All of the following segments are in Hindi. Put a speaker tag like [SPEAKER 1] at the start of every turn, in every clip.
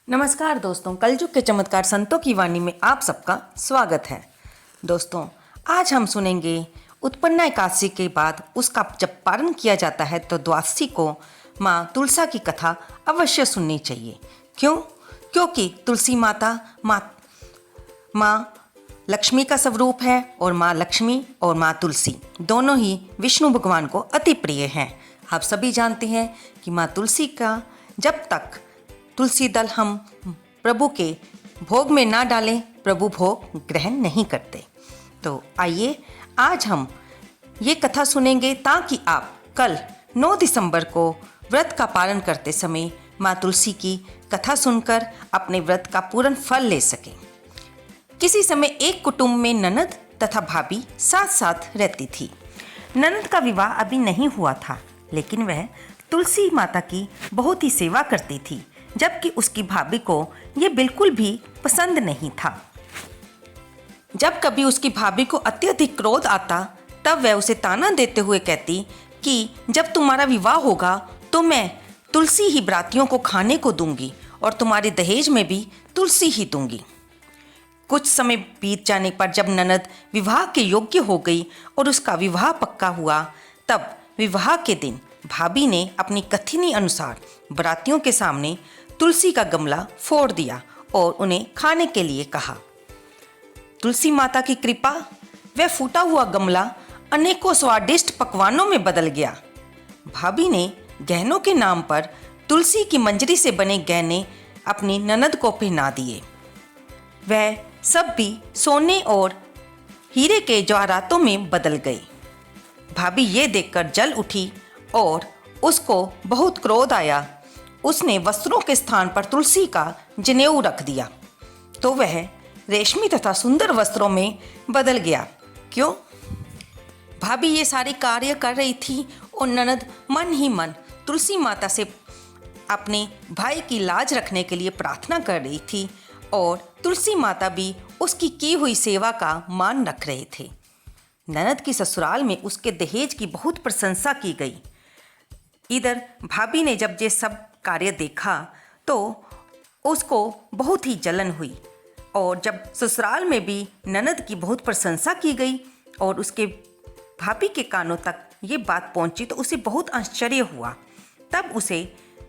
[SPEAKER 1] नमस्कार दोस्तों, कलयुग के चमत्कार संतों की वाणी में आप सबका स्वागत है। दोस्तों, आज हम सुनेंगे उत्पन्ना एकादशी के बाद उसका जब पारण किया जाता है तो द्वादशी को माँ तुलसा की कथा अवश्य सुननी चाहिए। क्यों? क्योंकि तुलसी माता माँ लक्ष्मी का स्वरूप है और माँ लक्ष्मी और माँ तुलसी दोनों ही विष्णु भगवान को अति प्रिय हैं। आप सभी जानते हैं कि माँ तुलसी का जब तक तुलसी दल हम प्रभु के भोग में ना डालें, प्रभु भोग ग्रहण नहीं करते। तो आइए आज हम ये कथा सुनेंगे ताकि आप कल 9 दिसंबर को व्रत का पालन करते समय माँ तुलसी की कथा सुनकर अपने व्रत का पूर्ण फल ले सकें। किसी समय एक कुटुंब में ननद तथा भाभी साथ साथ रहती थी। ननद का विवाह अभी नहीं हुआ था, लेकिन वह तुलसी माता की बहुत ही सेवा करती थी, जबकि उसकी भाभी को यह बिल्कुल भी पसंद नहीं था। जब कभी उसकी भाभी को अत्यधिक क्रोध आता तब वह उसे ताना देते हुए कहती कि जब तुम्हारा विवाह होगा तो मैं तुलसी ही बरातियों को खाने को दूंगी और तुम्हारे दहेज में भी तुलसी ही दूंगी। कुछ समय बीत जाने पर जब ननद विवाह के योग्य हो गई और उसका विवाह पक्का हुआ, तब विवाह के दिन भाभी ने अपनी कथनी अनुसार बरातियों के सामने तुलसी का गमला फोड़ दिया और उन्हें खाने के लिए कहा। तुलसी माता की कृपा वह फूटा हुआ गमला अनेकों स्वादिष्ट पकवानों में बदल गया। भाभी ने गहनों के नाम पर तुलसी की मंजरी से बने गहने अपनी ननद को पहना दिए। वह सब भी सोने और हीरे के जवाहरातों में बदल गए। भाभी ये देखकर जल उठी और उसको बहुत क्रोध आया। उसने वस्त्रों के स्थान पर तुलसी का जनेऊ रख दिया तो वह रेशमी तथा सुंदर वस्त्रों में बदल गया। क्यों? भाभी ये सारे कार्य कर रही थी और ननद मन ही मन तुलसी माता से अपने भाई की लाज रखने के लिए प्रार्थना कर रही थी और तुलसी माता भी उसकी की हुई सेवा का मान रख रहे थे। ननद की ससुराल में उसके दहेज की बहुत प्रशंसा की गई। इधर भाभी ने जब ये सब कार्य देखा तो उसको बहुत ही जलन हुई और जब ससुराल में भी ननद की बहुत प्रशंसा की गई और उसके भाभी के कानों तक ये बात पहुंची तो उसे बहुत आश्चर्य हुआ। तब उसे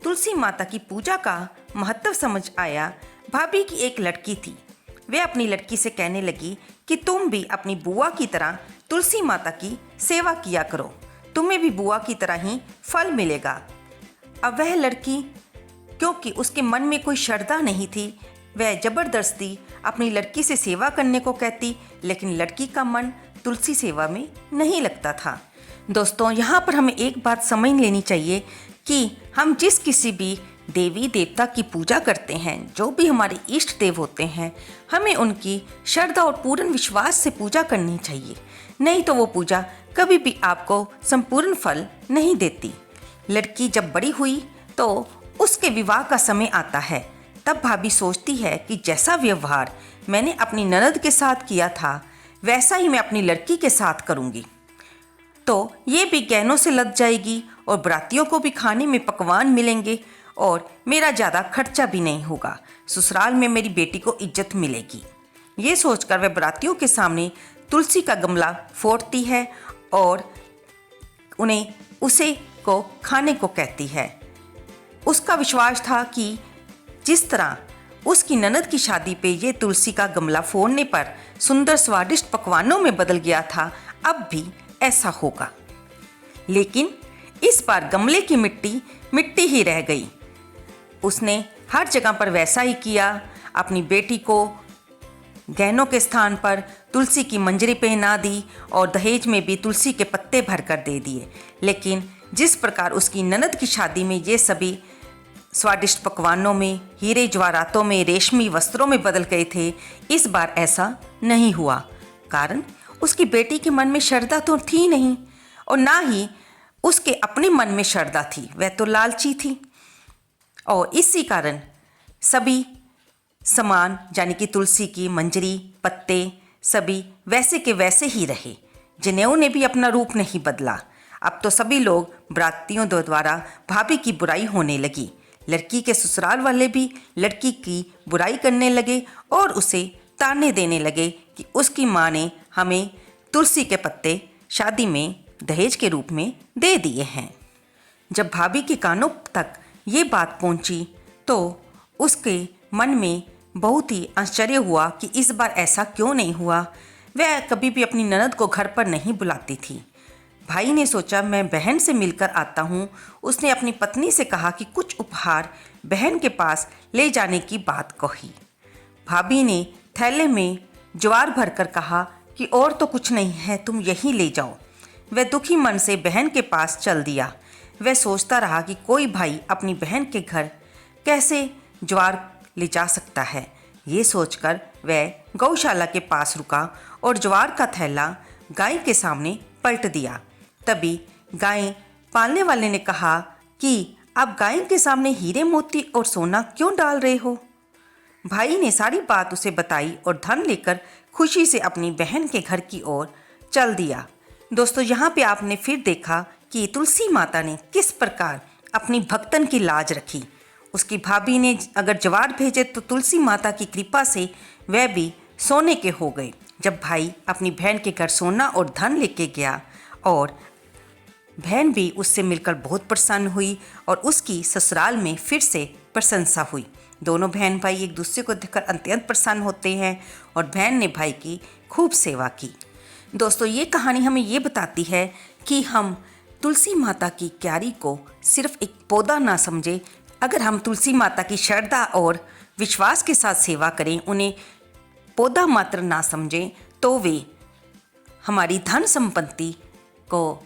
[SPEAKER 1] तुलसी माता की पूजा का महत्व समझ आया। भाभी की एक लड़की थी। वे अपनी लड़की से कहने लगी कि तुम भी अपनी बुआ की तरह तुलसी माता की सेवा किया करो, तुम्हें भी बुआ की तरह ही फल मिलेगा। अब वह लड़की, क्योंकि उसके मन में कोई श्रद्धा नहीं थी, वह जबरदस्ती अपनी लड़की से सेवा करने को कहती, लेकिन लड़की का मन तुलसी सेवा में नहीं लगता था। दोस्तों, यहाँ पर हमें एक बात समझ लेनी चाहिए कि हम जिस किसी भी देवी देवता की पूजा करते हैं, जो भी हमारे इष्ट देव होते हैं, हमें उनकी श्रद्धा और पूर्ण विश्वास से पूजा करनी चाहिए, नहीं तो वो पूजा कभी भी आपको संपूर्ण फल नहीं देती। लड़की जब बड़ी हुई तो उसके विवाह का समय आता है। तब भाभी सोचती है कि जैसा व्यवहार मैंने अपनी ननद के साथ किया था वैसा ही मैं अपनी लड़की के साथ करूँगी, तो ये भी गहनों से लद जाएगी और बरातियों को भी खाने में पकवान मिलेंगे और मेरा ज़्यादा खर्चा भी नहीं होगा। ससुराल में मेरी बेटी को इज्जत मिलेगी। ये सोचकर वह बरातियों के सामने तुलसी का गमला फोड़ती है और उन्हें उसे को खाने को कहती है। उसका विश्वास था कि जिस तरह उसकी ननद की शादी पे ये तुलसी का गमला फोड़ने पर सुंदर स्वादिष्ट पकवानों में बदल गया था, अब भी ऐसा होगा। लेकिन इस बार गमले की मिट्टी मिट्टी ही रह गई। उसने हर जगह पर वैसा ही किया। अपनी बेटी को गहनों के स्थान पर तुलसी की मंजरी पहना दी और दहेज में भी तुलसी के पत्ते भरकर दे दिए। लेकिन जिस प्रकार उसकी ननद की शादी में ये सभी स्वादिष्ट पकवानों में, हीरे जवाहरातों में, रेशमी वस्त्रों में बदल गए थे, इस बार ऐसा नहीं हुआ। कारण उसकी बेटी के मन में श्रद्धा तो थी नहीं और ना ही उसके अपने मन में श्रद्धा थी, वह तो लालची थी। और इसी कारण सभी सामान यानी कि तुलसी की मंजरी, पत्ते सभी वैसे के वैसे ही रहे। जनेऊ ने भी अपना रूप नहीं बदला। अब तो सभी लोग बरातियों द्वारा भाभी की बुराई होने लगी। लड़की के ससुराल वाले भी लड़की की बुराई करने लगे और उसे ताने देने लगे कि उसकी माँ ने हमें तुलसी के पत्ते शादी में दहेज के रूप में दे दिए हैं। जब भाभी के कानों तक ये बात पहुंची तो उसके मन में बहुत ही आश्चर्य हुआ कि इस बार ऐसा क्यों नहीं हुआ। वह कभी भी अपनी ननद को घर पर नहीं बुलाती थी। भाई ने सोचा मैं बहन से मिलकर आता हूँ। उसने अपनी पत्नी से कहा कि कुछ उपहार बहन के पास ले जाने की बात कही। भाभी ने थैले में ज्वार भरकर कहा कि और तो कुछ नहीं है, तुम यहीं ले जाओ। वह दुखी मन से बहन के पास चल दिया। वह सोचता रहा कि कोई भाई अपनी बहन के घर कैसे ज्वार ले जा सकता है। ये सोचकर वह गौशाला के पास रुका और ज्वार का थैला गाय के सामने पलट दिया। तभी गाय पालने वाले ने कहा कि आप गाय के सामने हीरे मोती और सोना क्यों डाल रहे हो। भाई ने सारी बात उसे बताई और धन लेकर खुशी से अपनी बहन के घर की ओर चल दिया। दोस्तों, यहाँ पे आपने फिर देखा कि तुलसी माता ने किस प्रकार अपनी भक्तन की लाज रखी। उसकी भाभी ने अगर ज्वार भेजे तो तुलसी माता की कृपा से वह भी सोने के हो गए। जब भाई अपनी बहन के घर सोना और धन लेके गया और बहन भी उससे मिलकर बहुत प्रसन्न हुई और उसकी ससुराल में फिर से प्रशंसा हुई। दोनों बहन भाई एक दूसरे को देखकर अत्यंत प्रसन्न होते हैं और बहन ने भाई की खूब सेवा की। दोस्तों, ये कहानी हमें ये बताती है कि हम तुलसी माता की क्यारी को सिर्फ एक पौधा ना समझें। अगर हम तुलसी माता की श्रद्धा और विश्वास के साथ सेवा करें, उन्हें पौधा मात्र ना समझें, तो वे हमारी धन संपत्ति को,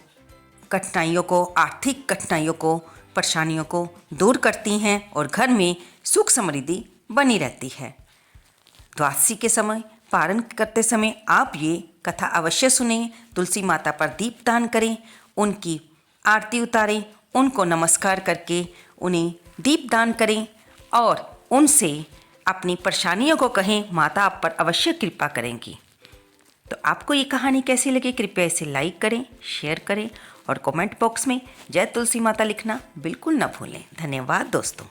[SPEAKER 1] कठिनाइयों को, आर्थिक कठिनाइयों को, परेशानियों को दूर करती हैं और घर में सुख समृद्धि बनी रहती है। द्वादशी के समय पारण करते समय आप ये कथा अवश्य सुनें। तुलसी माता पर दीपदान करें, उनकी आरती उतारें, उनको नमस्कार करके उन्हें दीपदान करें और उनसे अपनी परेशानियों को कहें, माता आप पर अवश्य कृपा करेंगी। तो आपको ये कहानी कैसी लगी, कृपया इसे लाइक करें, शेयर करें और कमेंट बॉक्स में जय तुलसी माता लिखना बिल्कुल न भूलें। धन्यवाद दोस्तों।